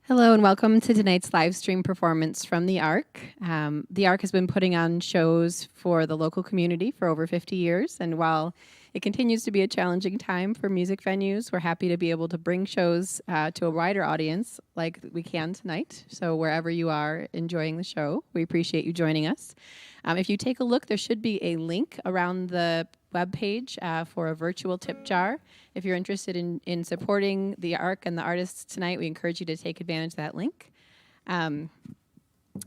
Hello and welcome to tonight's live stream performance from the Ark. The Ark has been putting on shows for the local community for over 50 years, and while it continues to be a challenging time for music venues, we're happy to be able to bring shows to a wider audience like we can tonight. So wherever you are enjoying the show, we appreciate you joining us. If you take a look, there should be a link around the webpage for a virtual tip jar. If you're interested in supporting the Ark and the artists tonight, we encourage you to take advantage of that link and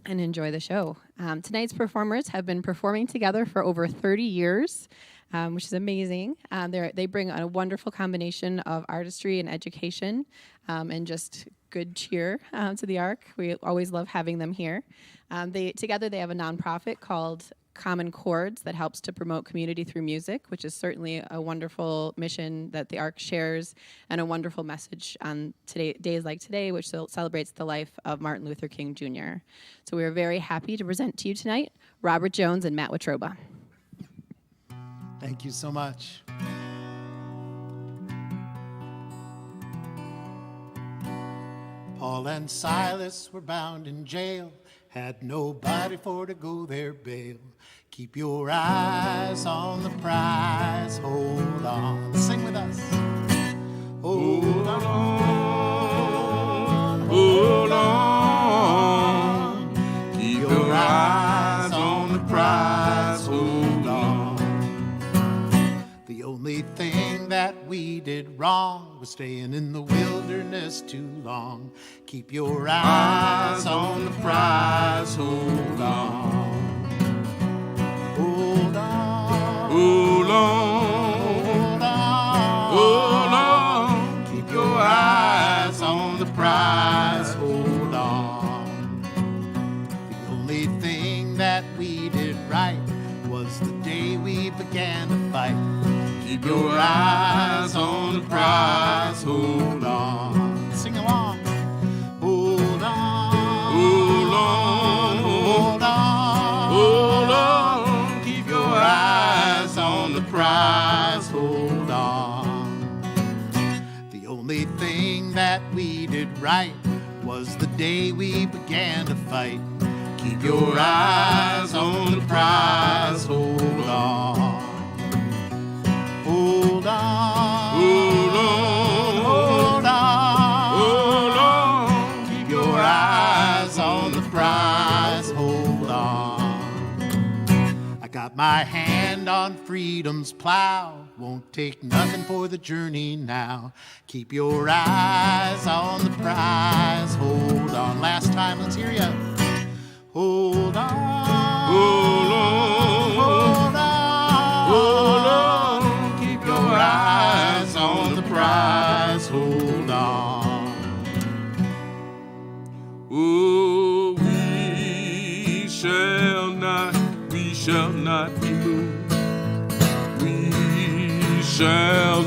enjoy the show. Tonight's performers have been performing together for over 30 years, which is amazing. They bring a wonderful combination of artistry and education and just good cheer to the Ark. We always love having them here. Together they have a nonprofit called Common Chords that helps to promote community through music, which is certainly a wonderful mission that the Ark shares and a wonderful message on days like today, which celebrates the life of Martin Luther King Jr. So we are very happy to present to you tonight Robert Jones and Matt Watroba. Thank you so much. Paul and Silas were bound in jail, had nobody for to go their bail. Keep your eyes on the prize, hold on. Sing with us. Hold on, hold on. Keep your eyes on the prize, hold on. The only thing that we did wrong was staying in the wilderness too long. Keep your eyes on the prize, hold on. Hold on, hold on, hold on. Keep your eyes on the prize, hold on. The only thing that we did right was the day we began to fight. Keep your eyes on the prize, hold on. Sing along. Hold on, hold on, hold on, hold on. Keep your eyes on the prize, hold on. The only thing that we did right was the day we began to fight. Keep your eyes on the prize, hold on. Hold on, hold on, hold on, hold on. Keep your eyes on the prize, hold on. I got my hand on freedom's plow, won't take nothing for the journey now. Keep your eyes on the prize, hold on. Last time, let's hear ya. Hold on, hold on, hold on, hold on. Keep your eyes on the prize, hold on. Oh, we shall not be moved. We shall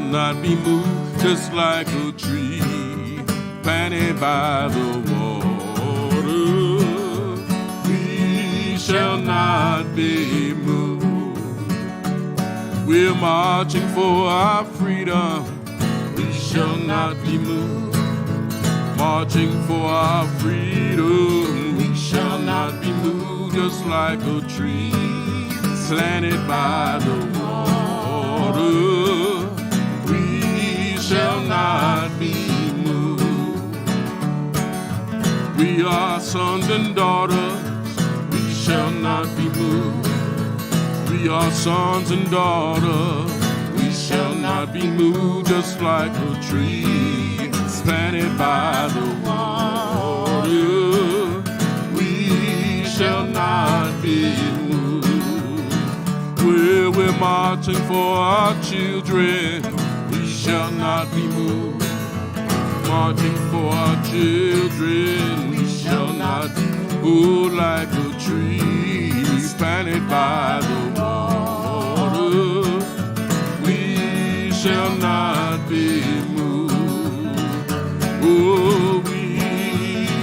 not be moved, just like a tree planted by the water. We shall not be moved. We're marching for our freedom. We shall not be moved. Marching for our freedom. We shall not be moved, just like a tree planted by the water. We shall not be moved. We are sons and daughters. We shall not be moved. We are sons and daughters. We shall not be moved, just like a tree planted by the water. We shall not be moved. We're marching for our children. We shall not be moved. Marching for our children. We shall not be moved, like a tree planted by the water. We shall not be moved. Oh, we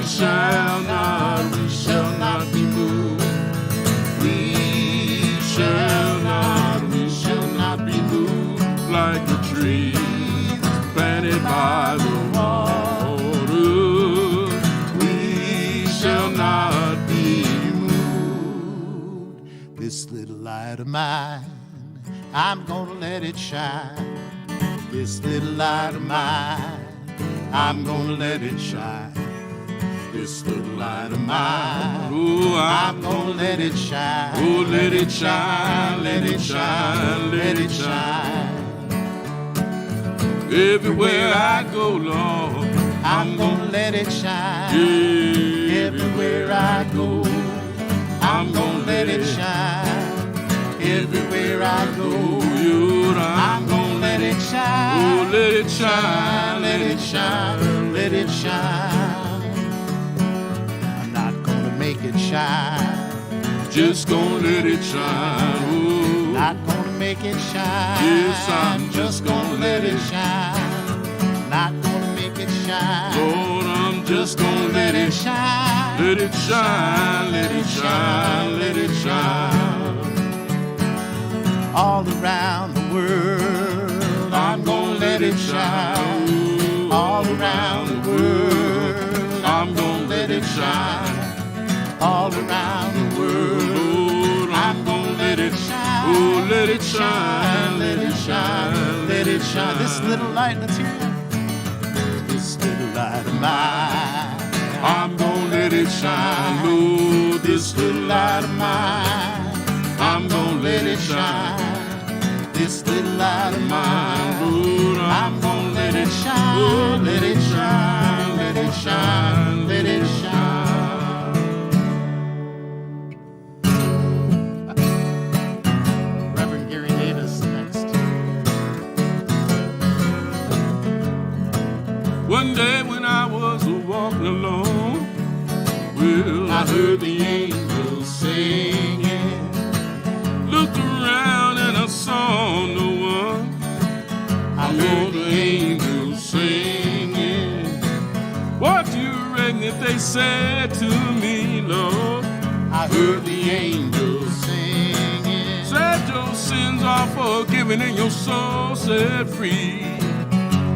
shall not be moved. We shall not be moved, like a tree planted by the water. light of mine, I'm gonna let it shine. This little light of mine, I'm gonna let it shine. This little light of mine, Oh, I'm gonna let it shine. oh, let it shine, let it shine, let it shine. Everywhere I go, Lord, I'm gonna let it shine. yeah, Everywhere I go, I'm gonna let it shine. Everywhere I go, Lord, I'm gonna let it shine. oh, let it shine, let it shine, let it shine. I'm not gonna make it shine. just gonna let it shine. Oh, Not gonna make it shine. Yes, I'm just gonna let it shine. Not gonna make it shine. Lord, I'm just gonna let it shine. let it shine, let it shine, let it shine. All around the world, I'm gonna let it shine. All around the world, I'm gonna let it shine. all around the world, Lord, I'm gonna let it shine. oh, let it shine, let it shine, let it shine. This little light that's here, this little light of mine, I'm gonna let it shine. Lord, this little light of mine, I'm gonna let it shine. this little light of mine, Lord, I'm gonna let it shine, let it shine, let it shine, let it shine. Reverend Gary Davis next. One day when I was walking alone, well, I heard the angels singing. Looked around and I saw no one. I heard the angels singing. What do you reckon if they said to me, Lord? I heard the angels singing. Said your sins are forgiven and your soul set free.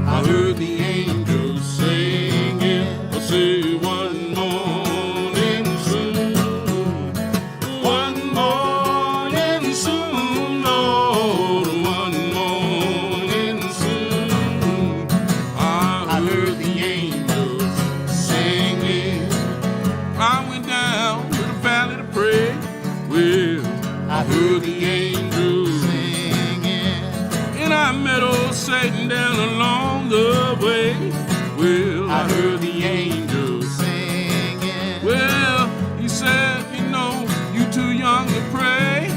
I heard the angels singing. I say one morning soon, one morning soon, Lord, one morning soon. I heard the angels singing. I went down to the valley to pray. Well, I heard the angels singing. and I met old Satan down along the way. Well, I heard the angels singing. well, he said, you know, you too young to pray.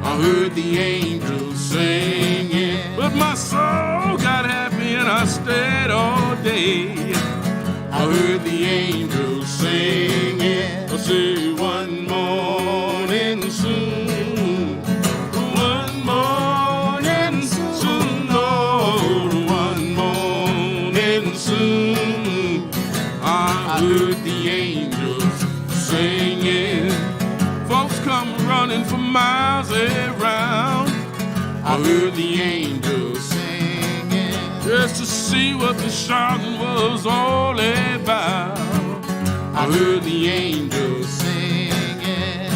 I heard the angels singing. But my soul got happy and I stayed all day. I heard the angels singing. I say one morning soon, one morning soon, Lord, one morning soon. I heard the angels singing. Folks come running for miles around. I heard the angels singing. Just to see what the shouting was all about. I heard the angels singing.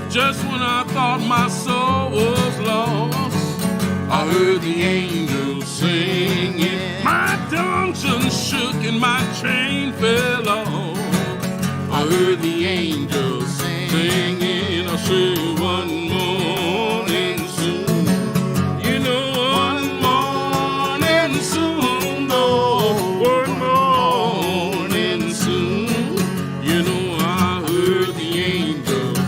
Just when I thought my soul was lost, I heard the angels singing. My dungeon shook and my chain fell off. I heard the angels singing. I say one morning soon, you know, one morning soon, Lord, one morning soon. You know, I heard the angels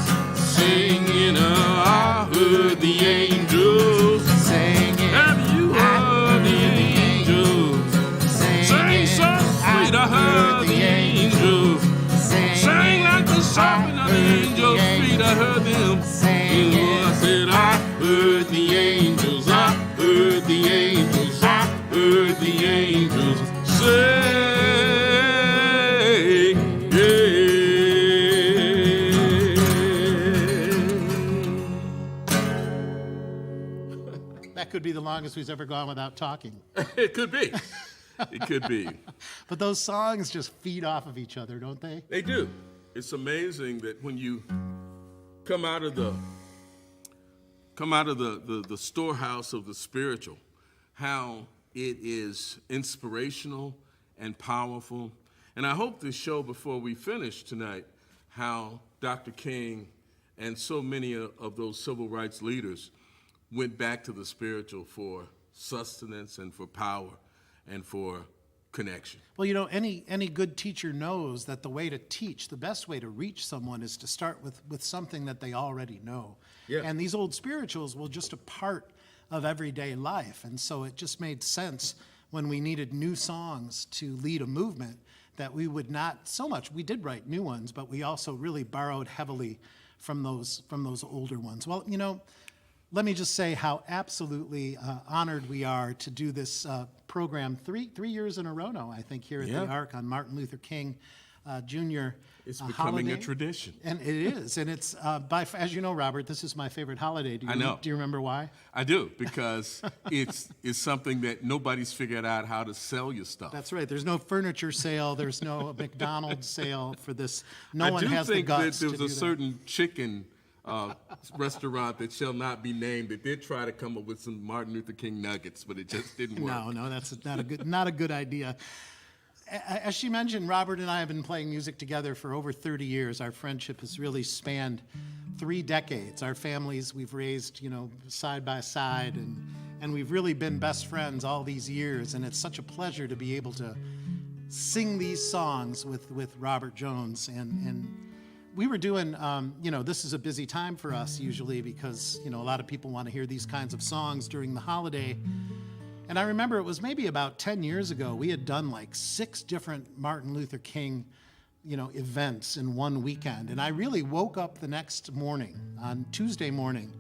singing. I heard the angels Singing. Have you heard the angels sing so sweet? I heard the angels sing like the sobbing of the angels' feet. I heard them. You know, I said I heard the angels. I heard the angels. I heard the angels say, That could be the longest we've ever gone without talking. It could be. It could be. But those songs just feed off of each other, don't they? They do. It's amazing that when you come out of the come out of the storehouse of the spiritual, how it is inspirational and powerful. And I hope to show before we finish tonight how Dr. King and so many of those civil rights leaders went back to the spiritual for sustenance and for power and for connection. Well, you know, any good teacher knows that the way to teach, the best way to reach someone is to start with something that they already know. Yeah. And these old spirituals were just a part of everyday life. And so it just made sense when we needed new songs to lead a movement that we would not so much, we did write new ones, but we also really borrowed heavily from those older ones. Well, you know, let me just say how absolutely honored we are to do this program three years in a row now, I think, here at the Ark on Martin Luther King Jr. It's becoming holiday. a tradition. And it is. And it's, as you know, Robert, this is my favorite holiday. I know. Do you remember why? I do, because it's something that nobody's figured out how to sell your stuff. That's right. There's no furniture sale. There's no McDonald's sale for this. No one I do has the think guts that to there do was a that. certain chicken restaurant that shall not be named that did try to come up with some Martin Luther King nuggets, but it just didn't work. No, that's not a good idea. As she mentioned, Robert and I have been playing music together for over 30 years. Our friendship has really spanned 3 decades. Our families we've raised, you know, side by side, and we've really been best friends all these years. And it's such a pleasure to be able to sing these songs with Robert Jones. And we were doing, you know, this is a busy time for us usually because, you know, a lot of people want to hear these kinds of songs during the holiday. And I remember it was maybe about 10 years ago, we had done like 6 different Martin Luther King, you know, events in one weekend. And I really woke up the next morning, on Tuesday morning,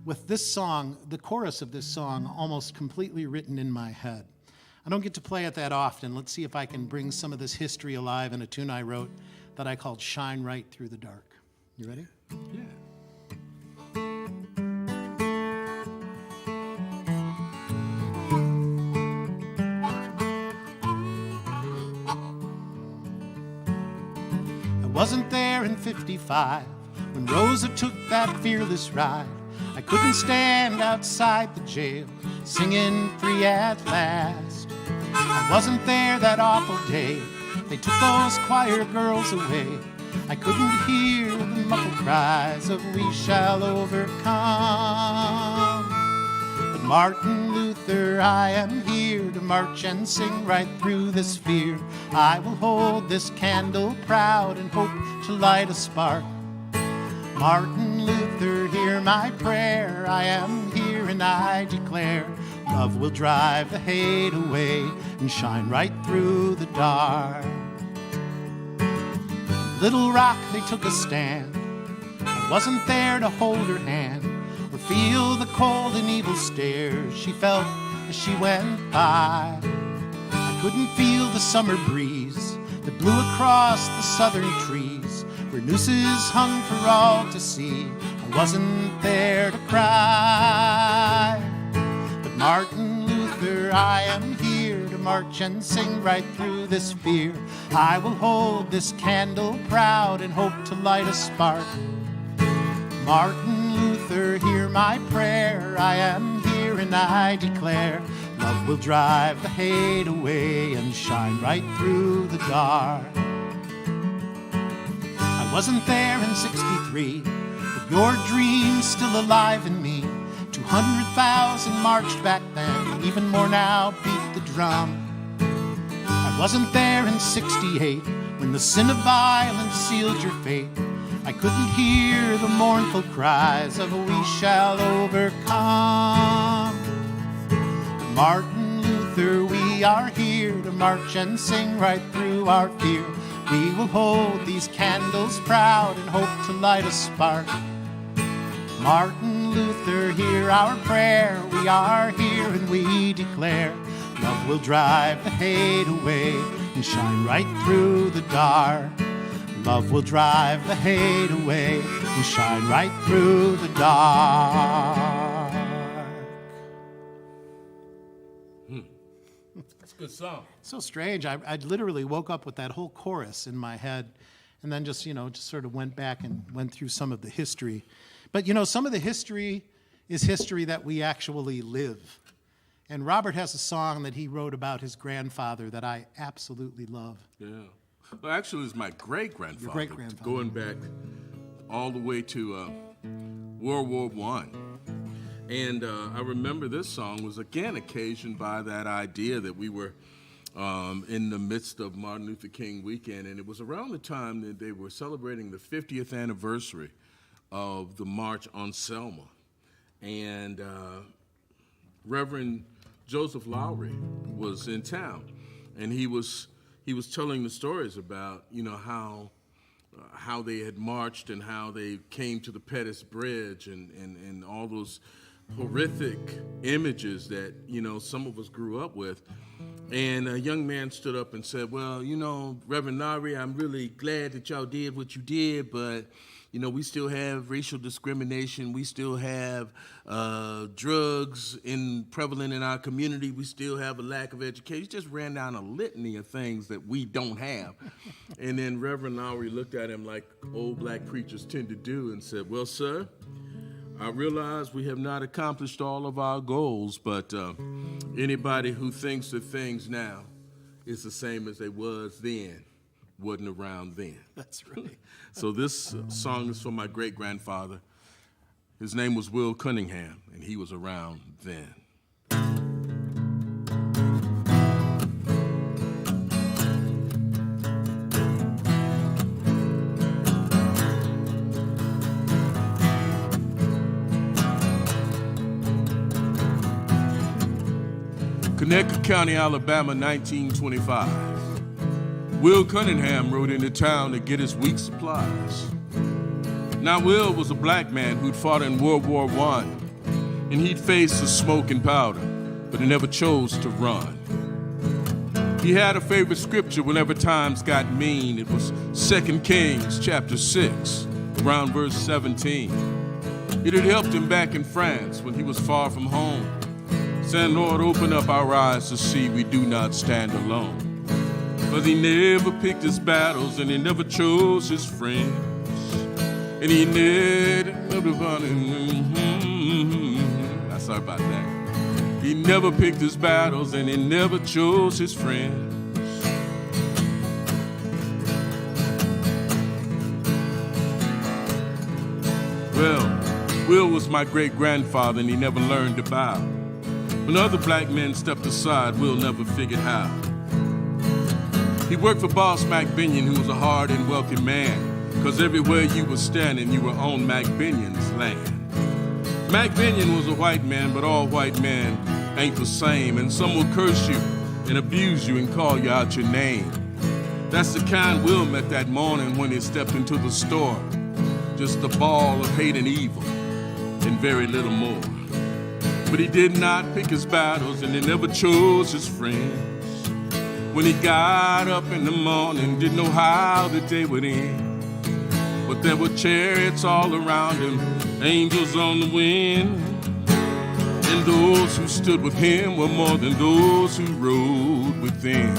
with this song, the chorus of this song, almost completely written in my head. I don't get to play it that often. Let's see if I can bring some of this history alive in a tune I wrote that I called Shine Right Through the Dark. You ready? Yeah. Wasn't there in 55 when Rosa took that fearless ride. I couldn't stand outside the jail singing free at last. I wasn't there that awful day they took those choir girls away. I couldn't hear the muffled cries of we shall overcome. But Martin Luther, I am here to march and sing right through this fear. I will hold this candle proud and hope to light a spark. Martin Luther, hear my prayer. I am here and I declare love will drive the hate away and shine right through the dark. Little Rock, they took a stand. I wasn't there to hold her hand or feel the cold and evil stares she felt as she went by. I couldn't feel the summer breeze that blew across the southern trees where nooses hung for all to see. I wasn't there to cry. But Martin Luther, I am here to march and sing right through this fear. I will hold this candle proud and hope to light a spark. Martin Luther, hear my prayer. I am here and I declare love will drive the hate away and shine right through the dark. I wasn't there in 63, but your dream's still alive in me. 200,000 marched back then, even more now beat the drum. I wasn't there in 68 when the sin of violence sealed your fate. I couldn't hear the mournful cries of we shall overcome. Martin Luther, we are here to march and sing right through our fear. We will hold these candles proud and hope to light a spark. Martin Luther, hear our prayer. We are here and we declare love will drive the hate away and shine right through the dark. Love will drive the hate away and shine right through the dark. That's a good song. So strange. I literally woke up with that whole chorus in my head and then just sort of went back and went through some of the history. But, some of the history is history that we actually live. And Robert has a song that he wrote about his grandfather that I absolutely love. Yeah. Well, actually, it's my great-grandfather. Your great-grandfather. Going back all the way to World War I. And I remember this song was again occasioned by that idea that we were in the midst of Martin Luther King weekend, and it was around the time that they were celebrating the 50th anniversary of the March on Selma. And Reverend Joseph Lowry was in town, and he was telling the stories about, you know, how they had marched and how they came to the Pettus Bridge and all those horrific images that, you know, some of us grew up with. And a young man stood up and said, well, you know, Reverend Lowry, I'm really glad that y'all did what you did, but, you know, we still have racial discrimination. We still have drugs prevalent in our community. We still have a lack of education. He just ran down a litany of things that we don't have. And then Reverend Lowry looked at him like old black preachers tend to do and said, well, sir, I realize we have not accomplished all of our goals, but anybody who thinks that things now is the same as they was then wasn't around then. That's right. So this song is for my great-grandfather. His name was Will Cunningham, and he was around then. Connecticut County, Alabama, 1925. Will Cunningham rode into town to get his week's supplies. Now, Will was a black man who'd fought in World War I, and he'd faced the smoke and powder, but he never chose to run. He had a favorite scripture whenever times got mean. It was 2 Kings chapter 6, around verse 17. It had helped him back in France when he was far from home, saying, Lord, open up our eyes to see we do not stand alone. But he never picked his battles, and he never chose his friends. And he never, sorry about that. He never picked his battles, and he never chose his friends. Well, Will was my great-grandfather, and he never learned to bow. When other black men stepped aside, Will never figured how. He worked for Boss Mac Binion, who was a hard and wealthy man, because everywhere you were standing, you were on Mac Binion's land. Mac Binion was a white man, but all white men ain't the same, and some will curse you and abuse you and call you out your name. That's the kind Will met that morning when he stepped into the store. Just a ball of hate and evil, and very little more. But he did not pick his battles, and he never chose his friends. When he got up in the morning, didn't know how the day would end. But there were chariots all around him, angels on the wind. And those who stood with him were more than those who rode with him.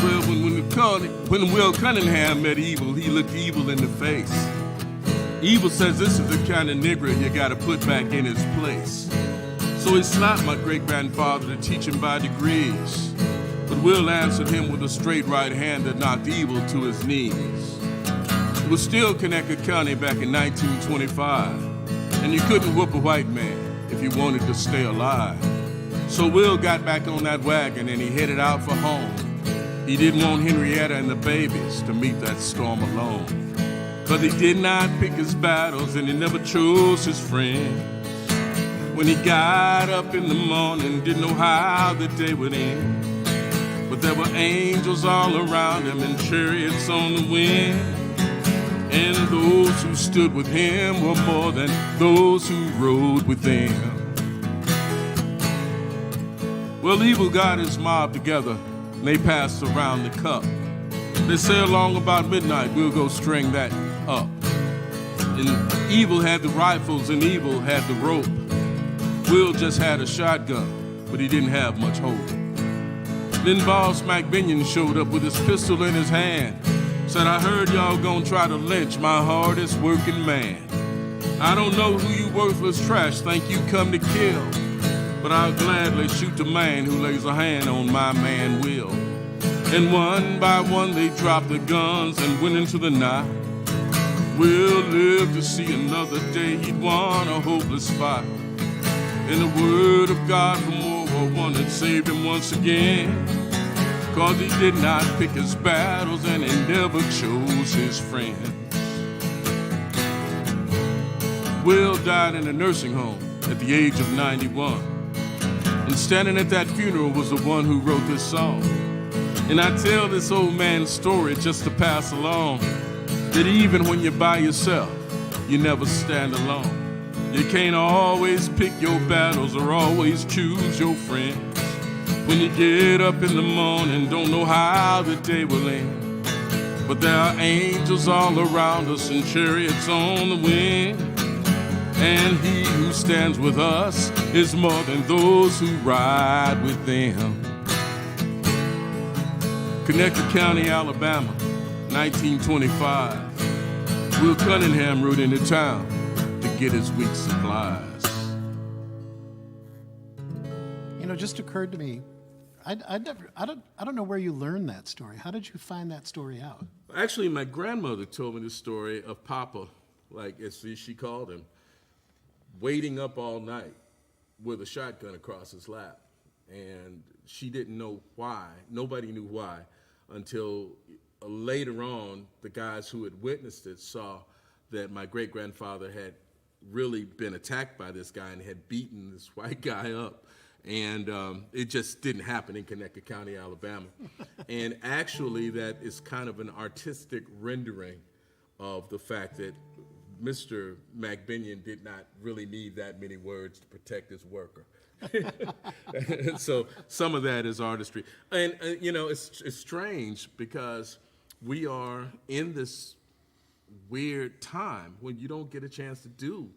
Well, when Will Cunningham met evil, he looked evil in the face. Evil says this is the kind of nigger you gotta put back in his place. So he slapped my great-grandfather to teach him by degrees. But Will answered him with a straight right hand that knocked evil to his knees. It was still Connecticut County back in 1925, and you couldn't whoop a white man if you wanted to stay alive. So Will got back on that wagon and he headed out for home. He didn't want Henrietta and the babies to meet that storm alone. But he did not pick his battles, and he never chose his friends. When he got up in the morning, didn't know how the day would end. But there were angels all around him and chariots on the wind. And those who stood with him were more than those who rode with him. Well, evil got his mob together, and they passed around the cup. They say along about midnight, we'll go string that up. And evil had the rifles and evil had the rope. Will just had a shotgun, but he didn't have much hope. Then Boss Mac Binion showed up with his pistol in his hand, Said, I heard y'all gonna try to lynch my hardest working man. I don't know who you worthless trash think you come to kill, but I'll gladly shoot the man who lays a hand on my man will. And one by one they dropped their guns and went into the night. We'll live to see another day. He'd won a hopeless fight. And the word of God from World War I had saved him once again. 'Cause he did not pick his battles and he never chose his friends. Will died in a nursing home at the age of 91. And standing at that funeral was the one who wrote this song. And I tell this old man's story just to pass along, that even when you're by yourself, you never stand alone. You can't always pick your battles or always choose your friends. When you get up in the morning, don't know how the day will end. But there are angels all around us and chariots on the wind. And he who stands with us is more than those who ride with them. Connecticut County, Alabama, 1925. Will Cunningham rode into town to get his week's supplies. You know, it just occurred to me, I don't know where you learned that story. How did you find that story out? Actually, my grandmother told me the story of Papa, like as she called him, waiting up all night with a shotgun across his lap. And she didn't know why. Nobody knew why until later on, the guys who had witnessed it saw that my great-grandfather had really been attacked by this guy and had beaten this white guy up. And it just didn't happen in Connecticut County, Alabama. And actually, that is kind of an artistic rendering of the fact that Mr. McBinion did not really need that many words to protect his worker. So some of that is artistry. And, you know, it's strange because we are in this weird time when you don't get a chance to do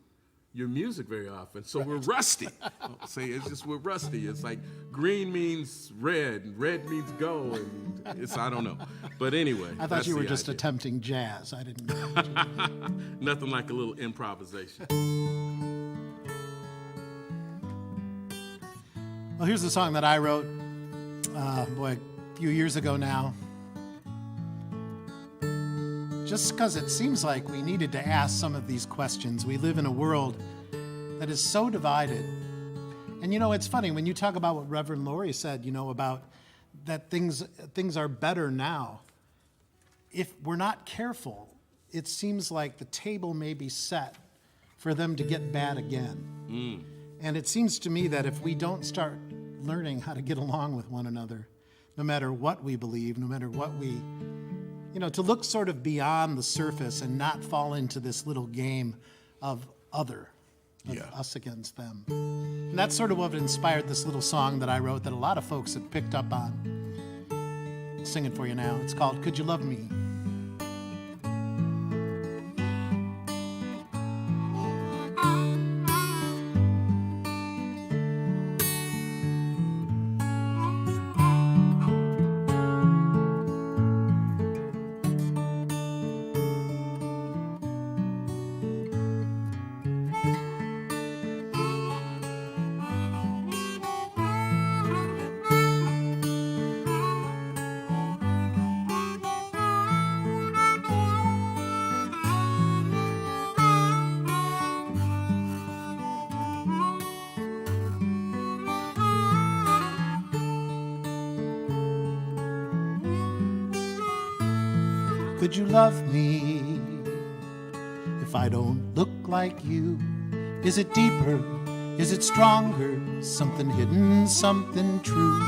your music very often. So we're rusty. I'll say it's just we're rusty. It's like green means red, and red means go, and it's I don't know. But anyway, I thought you were just attempting jazz. I didn't know. Nothing like a little improvisation. Well, here's the song that I wrote, a few years ago now. Just because it seems like we needed to ask some of these questions. We live in a world that is so divided. And you know, it's funny, when you talk about what Reverend Laurie said, you know, about that things are better now. If we're not careful, it seems like the table may be set for them to get bad again. And it seems to me that if we don't start learning how to get along with one another, no matter what we believe, no matter what we, you know, to look sort of beyond the surface and not fall into this little game of us against them. And that's sort of what inspired this little song that I wrote that a lot of folks have picked up on. I'll sing it for you now. It's called Could You Love Me? Could you love me if I don't look like you? Is it deeper? Is it stronger? Something hidden, something true.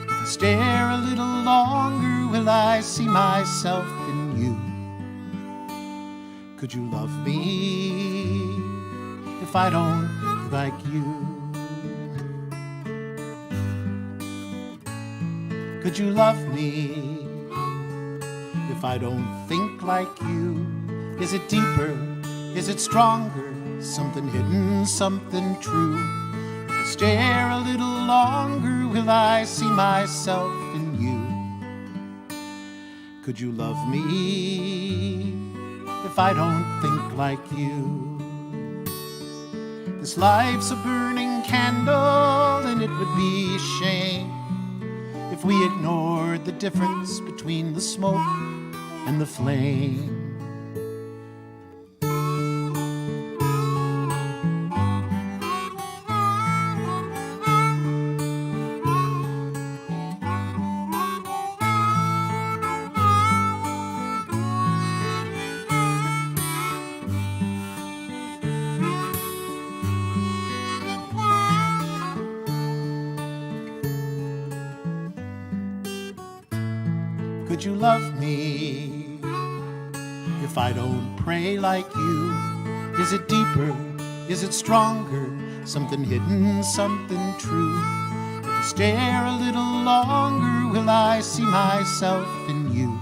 If I stare a little longer, will I see myself in you? Could you love me if I don't look like you? Could you love me if I don't think like you? Is it deeper? Is it stronger? Something hidden, something true. If I stare a little longer, will I see myself in you? Could you love me if I don't think like you? This life's a burning candle, and it would be a shame if we ignored the difference between the smoke and the flame. Could you love me if I don't pray like you? Is it deeper? Is it stronger? Something hidden, something true. If you stare a little longer, will I see myself in you?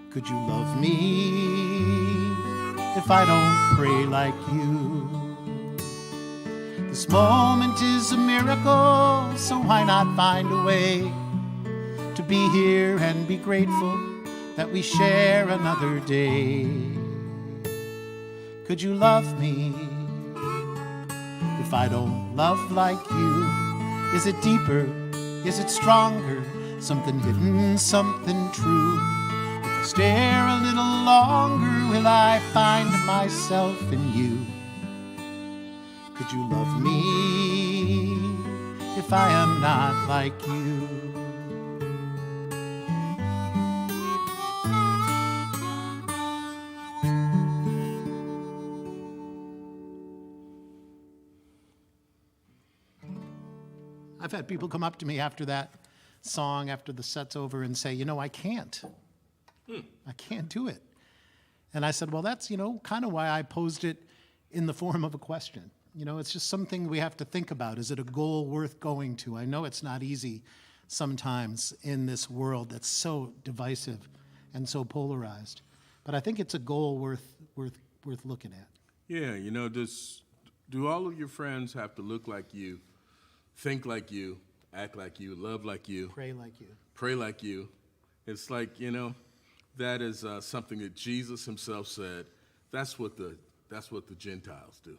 Could you love me if I don't pray like you? This moment is a miracle, so why not find a way to be here and be grateful that we share another day? Could you love me if I don't love like you? Is it deeper? Is it stronger? Something hidden, something true. If I stare a little longer, will I find myself in you? Could you love me if I am not like you? I've had people come up to me after that song, after the set's over, and say, I can't. I can't do it. And I said, well, that's, kind of why I posed it in the form of a question. It's just something we have to think about. Is it a goal worth going to? I know it's not easy sometimes in this world that's so divisive and so polarized. But I think it's a goal worth looking at. Yeah, do all of your friends have to look like you, think like you, act like you, love like you, Pray like you. pray like you? It's like, that is something that Jesus himself said. That's what the Gentiles do.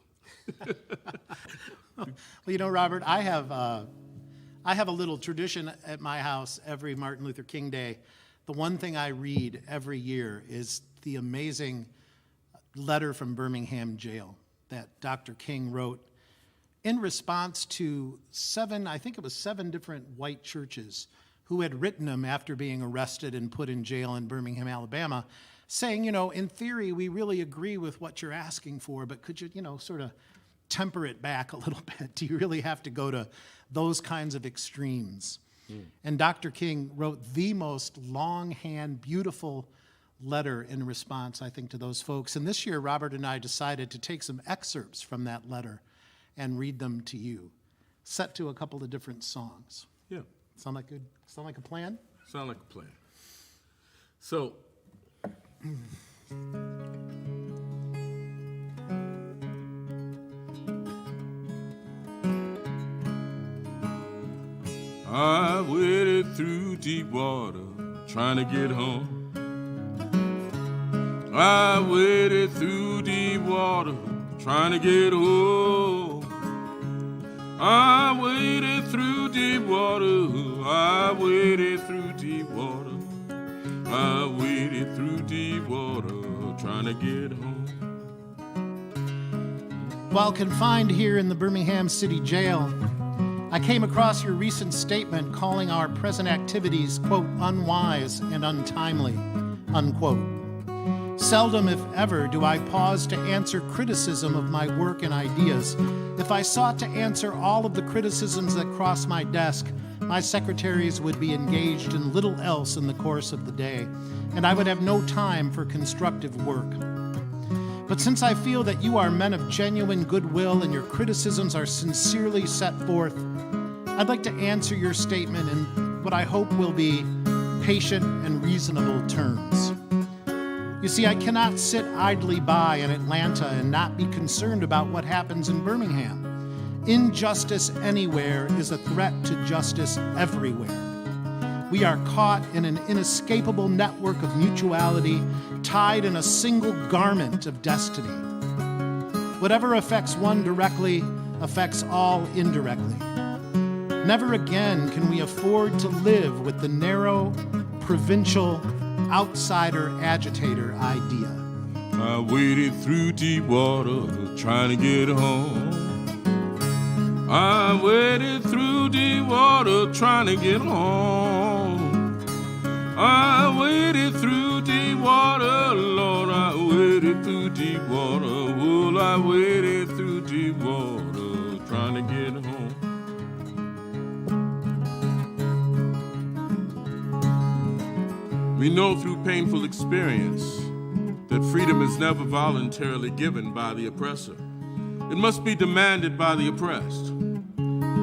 Well, Robert, I have a little tradition at my house every Martin Luther King Day. The one thing I read every year is the amazing letter from Birmingham jail that Dr. King wrote in response to seven different white churches who had written him after being arrested and put in jail in Birmingham, Alabama, saying, in theory, we really agree with what you're asking for, but could you, sort of temper it back a little bit? Do you really have to go to those kinds of extremes? And Dr. King wrote the most longhand, beautiful letter in response, I think, to those folks. And this year, Robert and I decided to take some excerpts from that letter and read them to you, set to a couple of different songs. Yeah. Sound like a plan? Sound like a plan. So, I waded through deep water trying to get home. I waded through deep water trying to get home. I waded through deep water. I waded through deep water. I waded through deep water trying to get home. While confined here in the Birmingham City Jail, I came across your recent statement calling our present activities, quote, unwise and untimely, unquote. Seldom, if ever, do I pause to answer criticism of my work and ideas. If I sought to answer all of the criticisms that cross my desk, my secretaries would be engaged in little else in the course of the day, and I would have no time for constructive work. But since I feel that you are men of genuine goodwill and your criticisms are sincerely set forth, I'd like to answer your statement in what I hope will be patient and reasonable terms. You see, I cannot sit idly by in Atlanta and not be concerned about what happens in Birmingham. Injustice anywhere is a threat to justice everywhere. We are caught in an inescapable network of mutuality, tied in a single garment of destiny. Whatever affects one directly affects all indirectly. Never again can we afford to live with the narrow, provincial, outsider agitator idea. I waded through deep water trying to get home. I waded through deep water trying to get home. I waded through deep water, Lord, I waded through deep water. Well, I waded through deep water trying to get home. We know through painful experience that freedom is never voluntarily given by the oppressor. It must be demanded by the oppressed.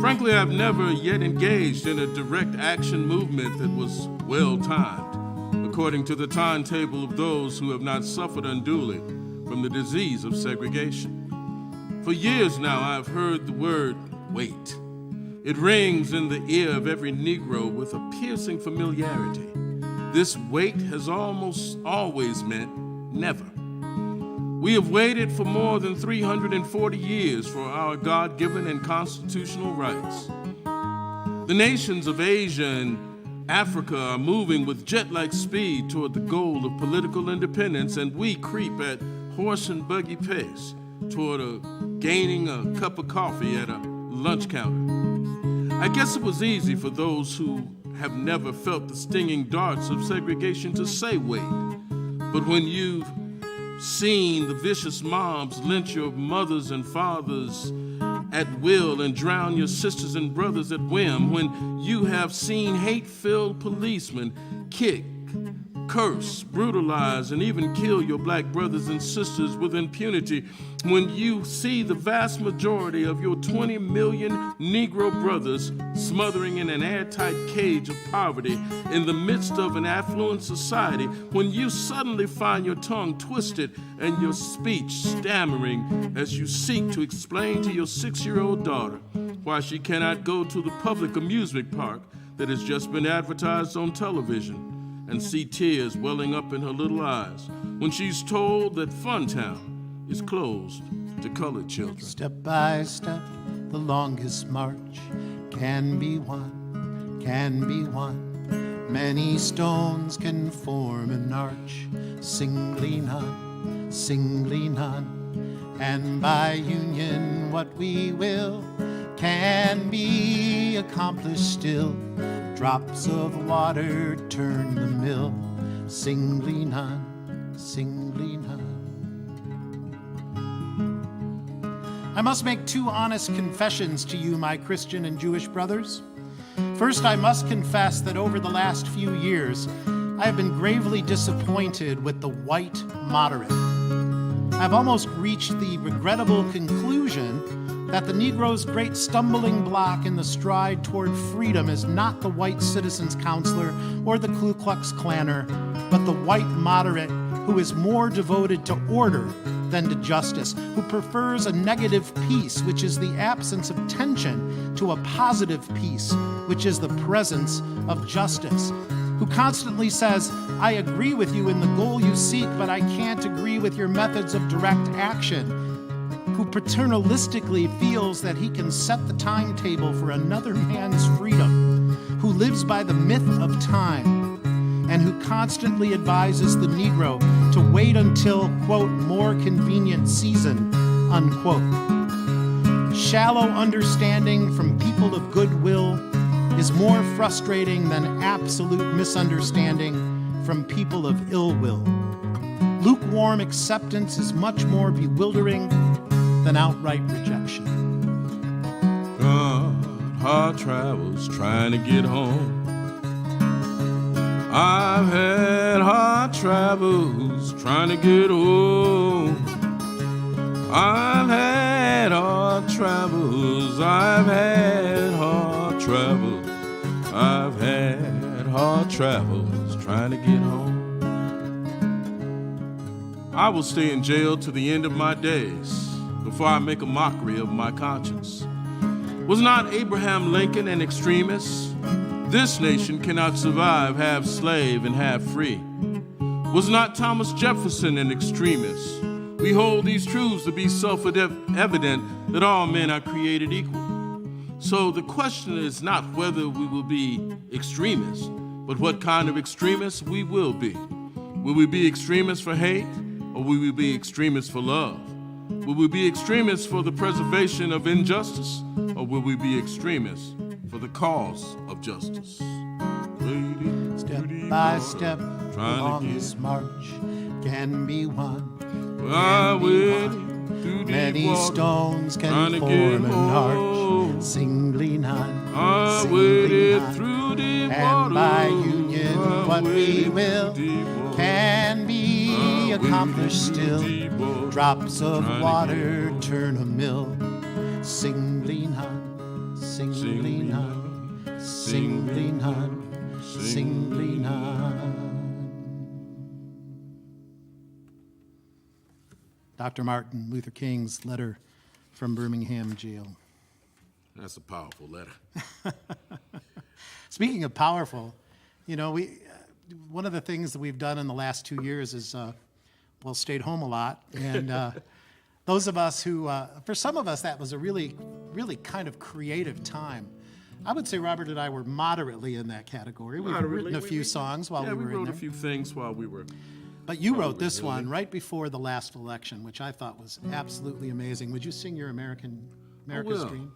Frankly, I've never yet engaged in a direct action movement that was well-timed, according to the timetable of those who have not suffered unduly from the disease of segregation. For years now, I've heard the word wait. It rings in the ear of every Negro with a piercing familiarity. This wait has almost always meant never. We have waited for more than 340 years for our God-given and constitutional rights. The nations of Asia and Africa are moving with jet-like speed toward the goal of political independence, and we creep at horse and buggy pace toward gaining a cup of coffee at a lunch counter. I guess it was easy for those who have never felt the stinging darts of segregation to say wait. But when you've seen the vicious mobs lynch your mothers and fathers at will and drown your sisters and brothers at whim, when you have seen hate-filled policemen kick, curse, brutalize, and even kill your black brothers and sisters with impunity, when you see the vast majority of your 20 million Negro brothers smothering in an airtight cage of poverty in the midst of an affluent society, when you suddenly find your tongue twisted and your speech stammering as you seek to explain to your 6-year-old daughter why she cannot go to the public amusement park that has just been advertised on television, and see tears welling up in her little eyes when she's told that Funtown is closed to colored children. Step by step, the longest march can be won, can be won. Many stones can form an arch, singly none, singly none. And by union what we will can be accomplished still. Drops of water turn the mill, singly none, singly none. I must make 2 honest confessions to you, my Christian and Jewish brothers. First, I must confess that over the last few years, I have been gravely disappointed with the white moderate. I've almost reached the regrettable conclusion that the Negro's great stumbling block in the stride toward freedom is not the white citizens counselor or the Ku Klux Klanner, but the white moderate who is more devoted to order than to justice, who prefers a negative peace, which is the absence of tension, to a positive peace, which is the presence of justice, who constantly says, I agree with you in the goal you seek, but I can't agree with your methods of direct action, who paternalistically feels that he can set the timetable for another man's freedom, who lives by the myth of time, and who constantly advises the Negro to wait until, quote, more convenient season, unquote. Shallow understanding from people of goodwill is more frustrating than absolute misunderstanding from people of ill will. Lukewarm acceptance is much more bewildering than outright rejection. Hard travels trying to get home. I've had hard travels trying to get home. I've had hard travels. I've had hard travels. I've had hard travels trying to get home. I will stay in jail to the end of my days before I make a mockery of my conscience. Was not Abraham Lincoln an extremist? This nation cannot survive half slave and half free. Was not Thomas Jefferson an extremist? We hold these truths to be self-evident that all men are created equal. So the question is not whether we will be extremists, but what kind of extremists we will be. Will we be extremists for hate, or will we be extremists for love? Will we be extremists for the preservation of injustice, or will we be extremists for the cause of justice? Step by step along this march can be won. Many stones can form an arch, singly not, and by union what we will can be accomplished still. Drops of water turn a mill, singly not, singly not, singly not, singly not. Dr. Martin Luther King's letter from Birmingham jail. That's a powerful letter. Speaking of powerful, you know, one of the things that we've done in the last 2 years is, stayed home a lot. And those of us who, for some of us, that was a really, really kind of creative time. I would say Robert and I were moderately in that category. We've written a few songs while we were in there. Yeah, we wrote a few things while we were. But you wrote this one right before the last election, which I thought was absolutely amazing. Would you sing your America's Dream?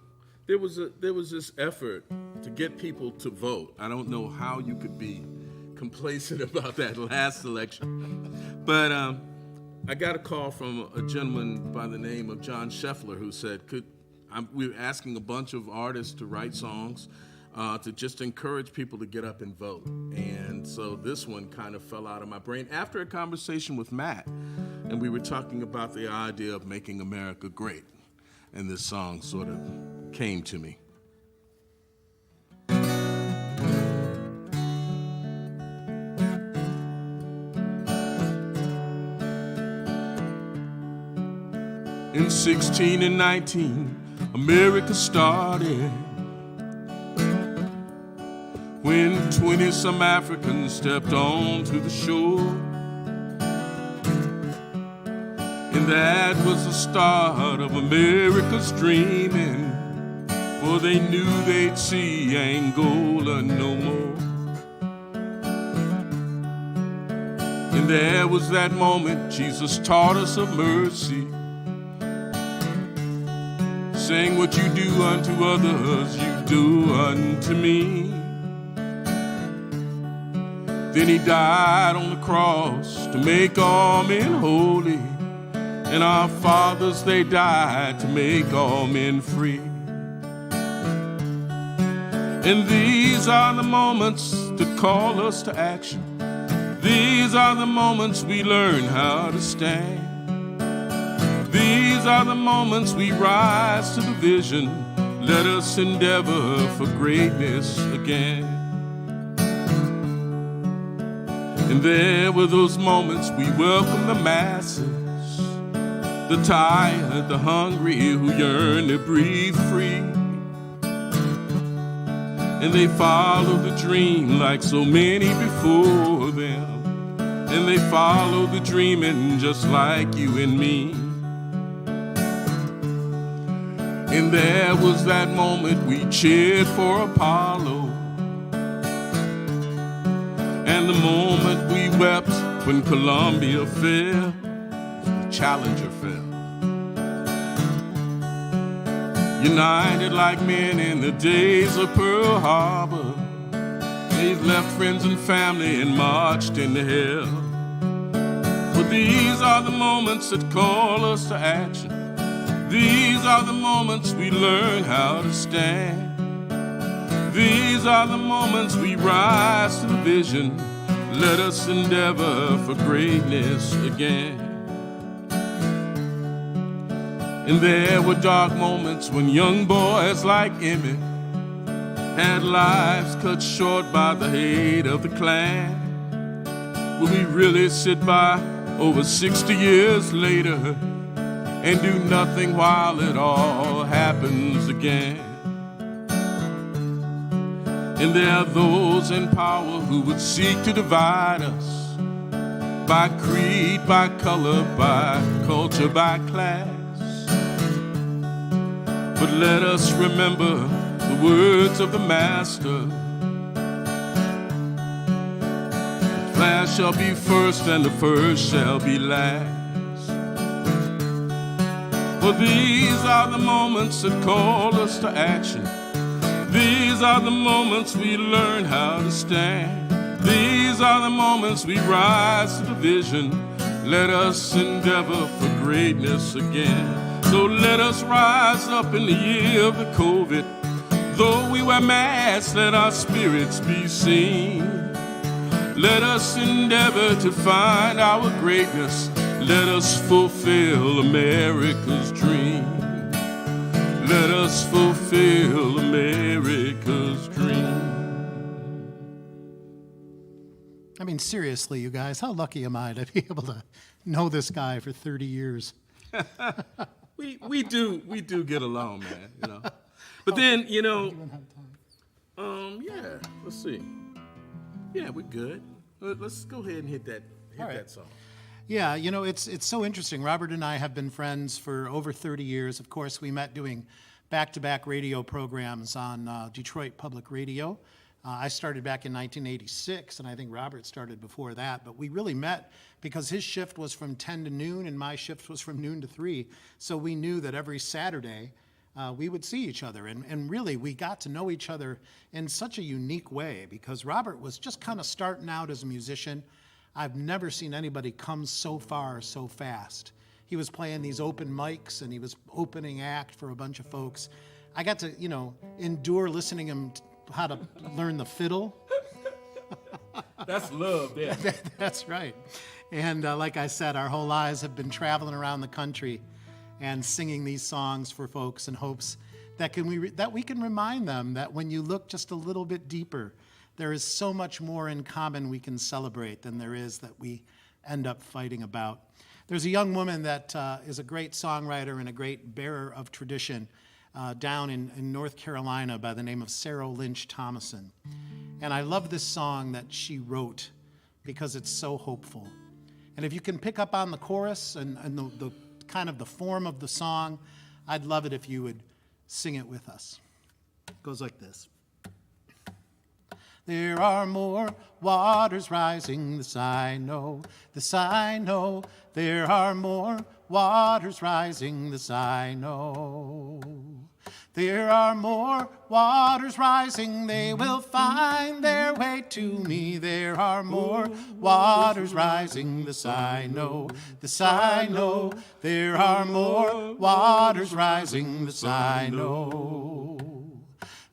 There was this effort to get people to vote. I don't know how you could be complacent about that last election, but I got a call from a gentleman by the name of John Scheffler who said, we were asking a bunch of artists to write songs to just encourage people to get up and vote. And so this one kind of fell out of my brain after a conversation with Matt, and we were talking about the idea of making America great, and this song sort of came to me. In 16 and 19, America started when 20-some Africans stepped onto the shore. And that was the start of America's dreaming, for they knew they'd see Angola no more. And there was that moment Jesus taught us of mercy, saying, what you do unto others, you do unto me. Then he died on the cross to make all men holy, and our fathers, they died to make all men free. And these are the moments that call us to action. These are the moments we learn how to stand. These are the moments we rise to the vision. Let us endeavor for greatness again. And there were those moments we welcomed the masses, the tired, the hungry, who yearn to breathe free. And they followed the dream like so many before them. And they followed the dreaming just like you and me. And there was that moment we cheered for Apollo, and the moment we wept when Columbia fell, the Challenger fell. United like men in the days of Pearl Harbor, they left friends and family and marched into hell. But these are the moments that call us to action. These are the moments we learn how to stand. These are the moments we rise to the vision. Let us endeavor for greatness again. And there were dark moments when young boys like Emmett had lives cut short by the hate of the Klan. Will we really sit by over 60 years later and do nothing while it all happens again? And there are those in power who would seek to divide us by creed, by color, by culture, by class. But let us remember the words of the Master. The last shall be first and the first shall be last. For these are the moments that call us to action. These are the moments we learn how to stand. These are the moments we rise to the vision. Let us endeavor for greatness again. So let us rise up in the year of the COVID. Though we wear masks, let our spirits be seen. Let us endeavor to find our greatness. Let us fulfill America's dream. Let us fulfill America's dream. I mean, seriously, you guys, how lucky am I to be able to know this guy for 30 years? We do get along, man, you know. But then, you know, yeah, let's see. Yeah, we're good. Let's go ahead and hit that song. Yeah, you know, it's so interesting. Robert and I have been friends for over 30 years. Of course, we met doing back-to-back radio programs on Detroit Public Radio. I started back in 1986, and I think Robert started before that. But we really met because his shift was from 10 to noon, and my shift was from noon to 3. So we knew that every Saturday we would see each other. And really, we got to know each other in such a unique way because Robert was just kind of starting out as a musician. I've never seen anybody come so far so fast. He was playing these open mics, and he was opening act for a bunch of folks. I got to, you know, endure listening to him how to learn the fiddle. That's love there. That's right. And like I said, our whole lives have been traveling around the country and singing these songs for folks in hopes that we can remind them that when you look just a little bit deeper, there is so much more in common we can celebrate than there is that we end up fighting about. There's a young woman that is a great songwriter and a great bearer of tradition down in North Carolina by the name of Sarah Lynch Thomason. And I love this song that she wrote because it's so hopeful. And if you can pick up on the chorus and the kind of the form of the song, I'd love it if you would sing it with us. It goes like this. There are more waters rising, this I know, this I know. There are more waters rising, this I know. There are more waters rising, they will find their way to me. There are more waters rising, this I know, this I know. There are more waters rising, this I know.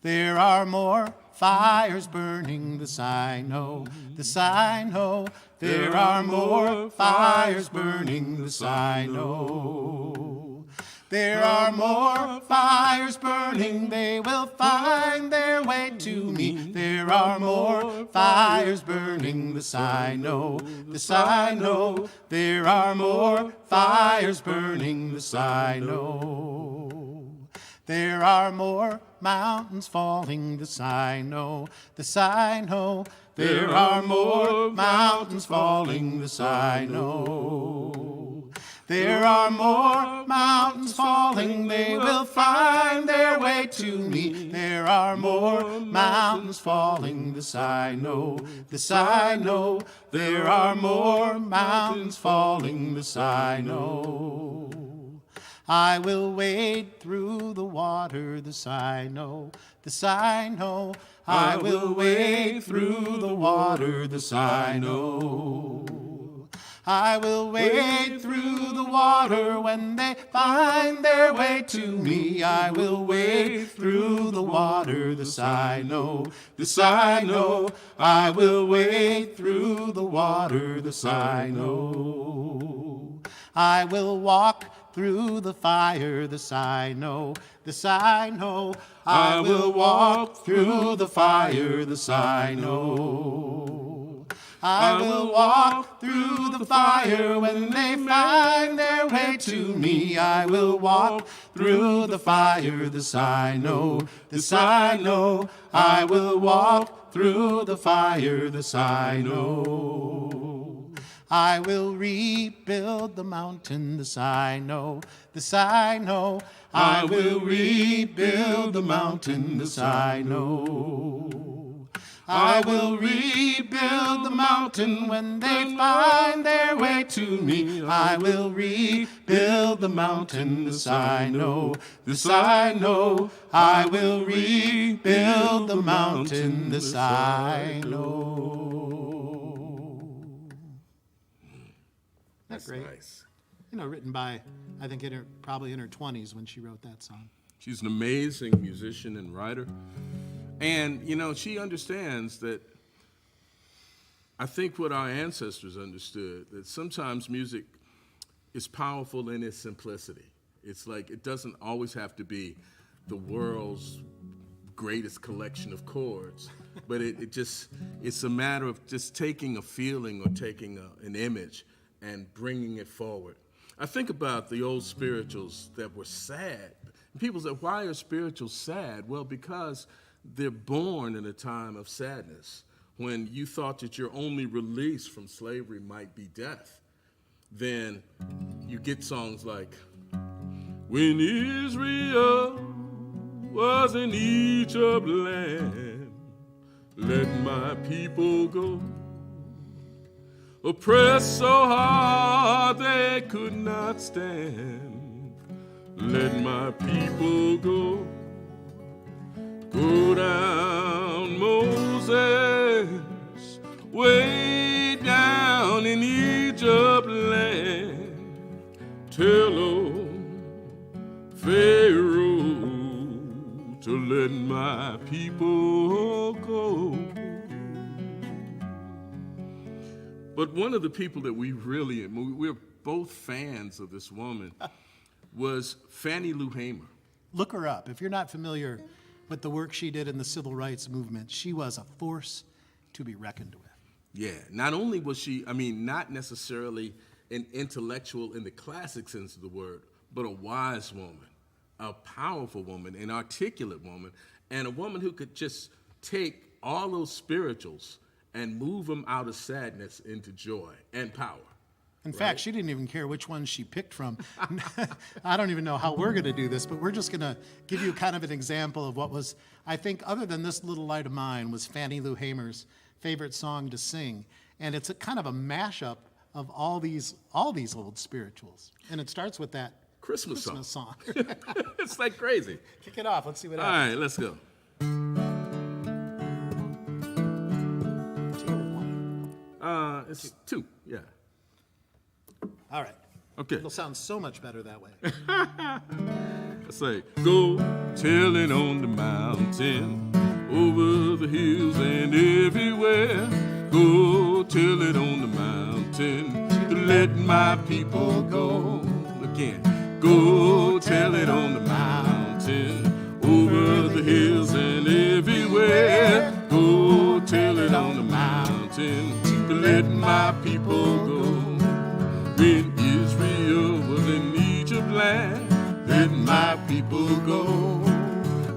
There are more fires burning, this I know, this I know. There are more fires burning, this I know. There are more fires burning, they will find their way to me. There are more fires burning, this I know, this I know. There are more fires burning, this I know. There are more mountains falling, this I know, this I know. There are more mountains falling, this I know. There are more mountains falling, they will find their way to me. There are more mountains falling, this I know, this I know. There are more mountains falling, this I know. I will wade through the water, this I know, this I know. I will wade through the water, this I know. I will wade through the water when they find their way to me. I will wade through the water, this I know, this I know. I will wade through the water, this I know. I will walk through the fire, this I know, this I know. I will walk through the fire, this I know. I will walk through the fire when they find their way to me. I will walk through the fire, this I know, this I know. I will walk through the fire, this I know. I will rebuild the mountain, this I know, this I know. I will rebuild the mountain, this I know. I will rebuild the mountain when they find their way to me. I will rebuild the mountain, this I know, this I know. I will rebuild the mountain, this I know. That's great. Nice. You know, written by, I think, probably in her 20s when she wrote that song. She's an amazing musician and writer. And, you know, she understands that, I think what our ancestors understood, that sometimes music is powerful in its simplicity. It's like, it doesn't always have to be the world's greatest collection of chords, but it's a matter of just taking a feeling or taking an image and bringing it forward. I think about the old spirituals that were sad. And people say, why are spirituals sad? Well, because they're born in a time of sadness, when you thought that your only release from slavery might be death. Then you get songs like, when Israel was in Egypt land, let my people go. Oppressed so hard they could not stand, let my people go. Go down, Moses, way down in Egypt land. Tell old Pharaoh to let my people go. But one of the people that we're both fans of this woman, was Fannie Lou Hamer. Look her up. If you're not familiar with the work she did in the civil rights movement, she was a force to be reckoned with. Yeah, not only was she, not necessarily an intellectual in the classic sense of the word, but a wise woman, a powerful woman, an articulate woman, and a woman who could just take all those spirituals and move them out of sadness into joy and power. In fact, she didn't even care which ones she picked from. I don't even know how we're going to do this, but we're just going to give you kind of an example of what was, I think, other than This Little Light of Mine, was Fannie Lou Hamer's favorite song to sing. And it's a kind of a mashup of all these old spirituals. And it starts with that Christmas song. It's like crazy. Kick it off. Let's see what All happens. right, let's go. It's two, yeah. All right. Okay. It'll sound so much better that way. I say, go tell it on the mountain, over the hills and everywhere. Go tell it on the mountain, to let my people go. Again, go tell it on the mountain, over the hills and everywhere. Go tell it on the mountain, to let my people go. When Israel was in Egypt land, let my people go.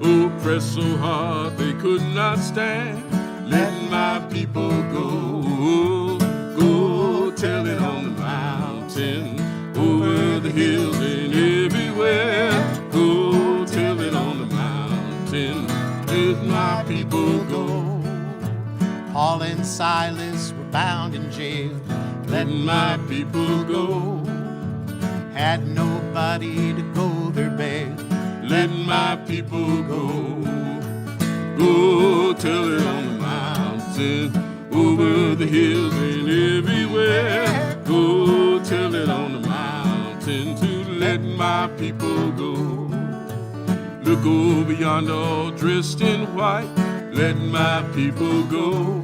Oppressed so hard they could not stand, let my people go. Go tell it on the mountain, over the hills and everywhere. Go tell it on the mountain, let my people go. Paul and Silas were bound in jail, Let my people go. had nobody to go their bail. Let my people go. Go tell it on the mountain, over the hills and everywhere. Go tell it on the mountain, to let my people go. Look over yonder, all dressed in white. Let my people go.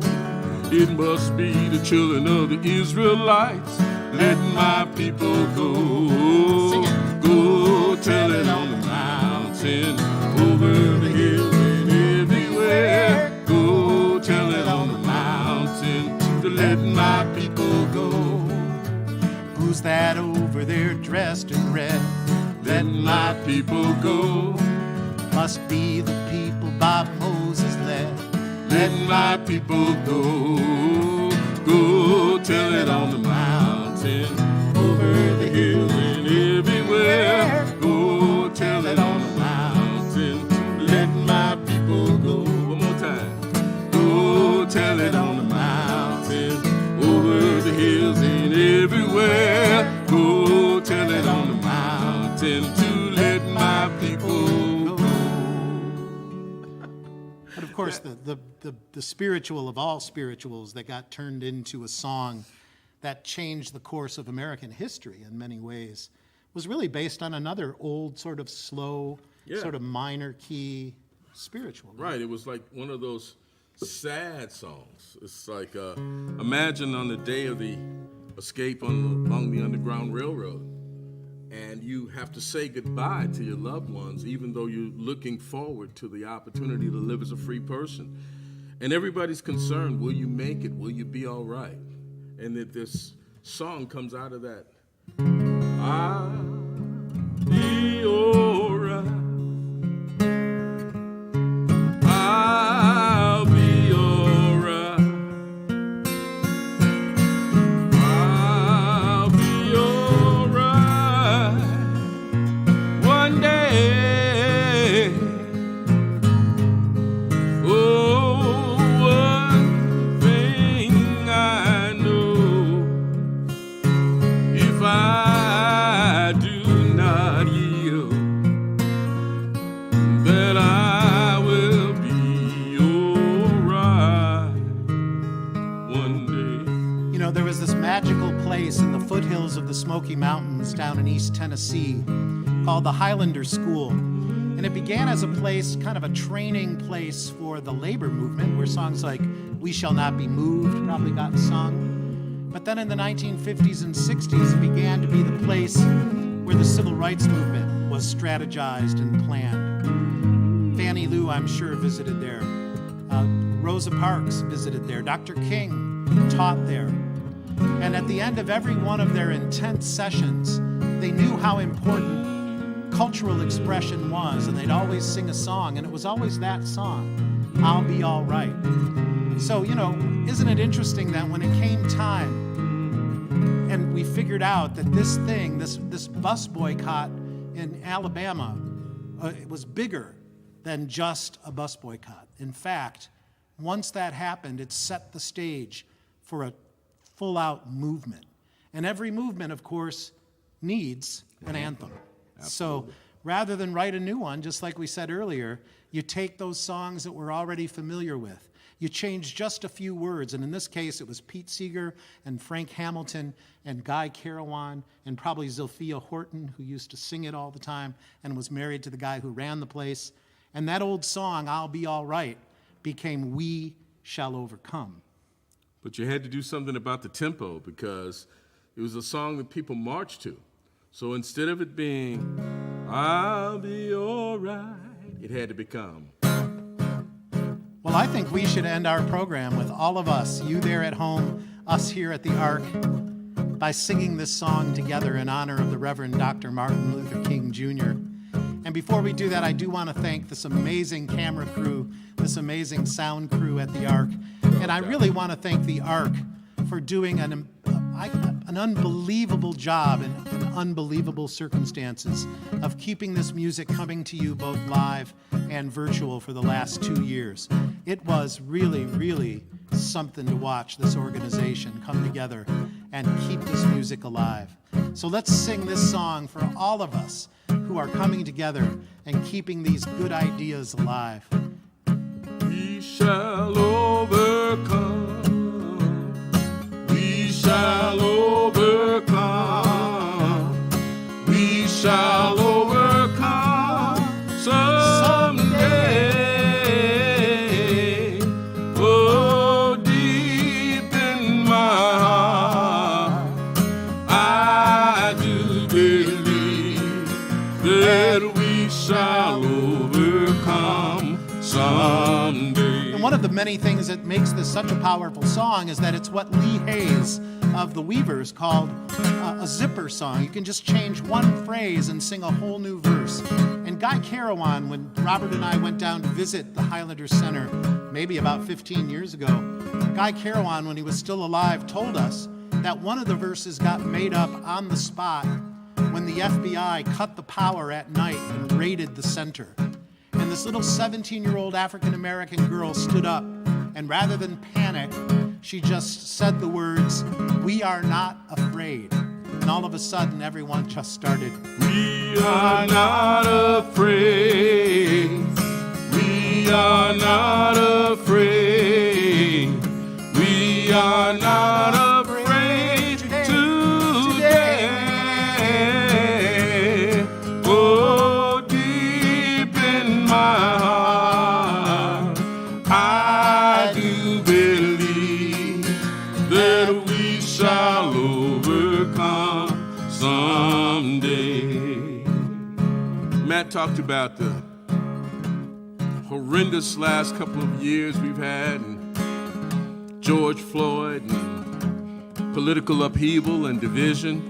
It must be the children of the Israelites. Let my people go. Go tell it on the mountain, over the hills and everywhere. Go tell it on the mountain, to let my those that over there dressed in red. Let my people go. Must be the people Bob Moses led. Let my people go. Go tell it on the mountain, over the hills and everywhere. Go tell it on the mountain. Let my people go. One more time. Go tell it on the mountain, over the hills and everywhere. Go tell it on the mountain to let my people go. But of course, the spiritual of all spirituals that got turned into a song that changed the course of American history in many ways was really based on another old sort of slow, sort of minor key spiritual. Right, it was like one of those sad songs. It's like, imagine on the day of the escape along the Underground Railroad, and you have to say goodbye to your loved ones, even though you're looking forward to the opportunity to live as a free person. And everybody's concerned, will you make it? Will you be all right? And that this song comes out of that. I'll be all right. I'll be all right. I'll be all right one day. Oh, one thing I know, if I do not yield, that I will be all right one day. You know, there was this magical place in the foothills of the Smoky Mountains down in East Tennessee called the Highlander School. And it began as a place, kind of a training place for the labor movement, where songs like We Shall Not Be Moved probably got sung. But then in the 1950s and 60s, it began to be the place where the civil rights movement was strategized and planned. Fannie Lou, I'm sure, visited there. Rosa Parks visited there. Dr. King taught there. And at the end of every one of their intense sessions, they knew how important cultural expression was, and they'd always sing a song, and it was always that song, I'll Be All Right. So, you know, isn't it interesting that when it came time and we figured out that this thing, this bus boycott in Alabama, it was bigger than just a bus boycott. In fact, once that happened, it set the stage for a full-out movement. And every movement, of course, needs an anthem. Absolutely. So rather than write a new one, just like we said earlier, you take those songs that we're already familiar with. You change just a few words, and in this case, it was Pete Seeger and Frank Hamilton and Guy Carawan and probably Zilphia Horton, who used to sing it all the time and was married to the guy who ran the place. And that old song, I'll Be All Right, became We Shall Overcome. But you had to do something about the tempo, because it was a song that people marched to. So instead of it being, I'll be all right, it had to become. Well, I think we should end our program with all of us, you there at home, us here at the Ark, by singing this song together in honor of the Reverend Dr. Martin Luther King Jr. And before we do that, I do want to thank this amazing camera crew, this amazing sound crew at the Ark. And I really want to thank the Ark for doing an unbelievable job in unbelievable circumstances of keeping this music coming to you both live and virtual for the last 2 years. It was really, really something to watch this organization come together and keep this music alive. So let's sing this song for all of us who are coming together and keeping these good ideas alive. We shall overcome. We shall overcome. We shall overcome someday. Oh, deep in my heart, I do believe that we shall overcome someday. And one of the many things that makes this such a powerful song is that it's what Lee Hayes of the Weavers called a zipper song. You can just change one phrase and sing a whole new verse. And Guy Carawan, when Robert and I went down to visit the Highlander Center, maybe about 15 years ago, Guy Carawan, when he was still alive, told us that one of the verses got made up on the spot when the FBI cut the power at night and raided the center. And this little 17-year-old African-American girl stood up, and rather than panic, she just said the words, "We are not afraid." And all of a sudden, everyone just started. We are not afraid. We are not afraid. We are not afraid today. Oh, deep in my heart, I do believe that we shall overcome someday. Matt talked about the horrendous last couple of years we've had, and George Floyd, and political upheaval and division.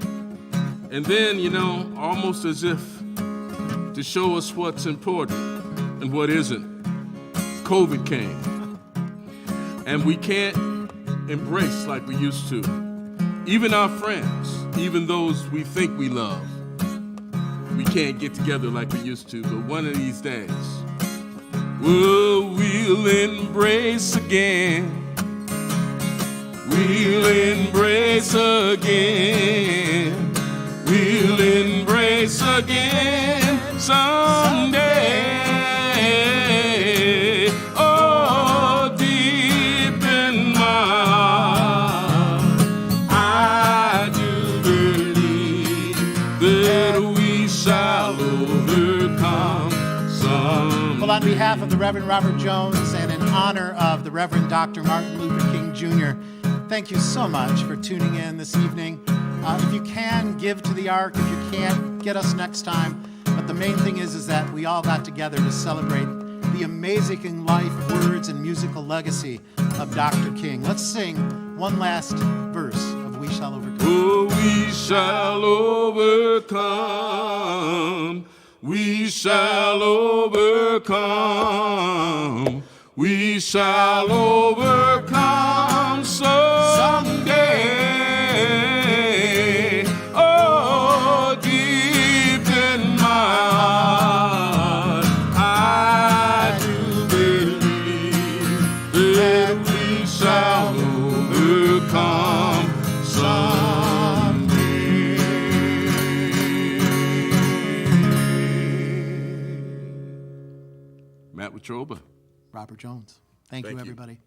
And then, almost as if to show us what's important and what isn't, COVID came. And we can't embrace like we used to. Even our friends, even those we think we love, we can't get together like we used to. But one of these days, we'll embrace again. We'll embrace again. We'll embrace again someday. Oh, deep in my heart, I do believe that we shall overcome someday. Well, on behalf of the Reverend Robert Jones and in honor of the Reverend Dr. Martin Luther King Jr., thank you so much for tuning in this evening. If you can, give to the Ark. If you can't, get us next time. But the main thing is that we all got together to celebrate the amazing life, words, and musical legacy of Dr. King. Let's sing one last verse of We Shall Overcome. Oh, we shall overcome. We shall overcome. We shall overcome someday. Oh, deep in my heart, I do believe that we shall overcome someday. Matt Watroba. Robert Jones. Thank you, everybody.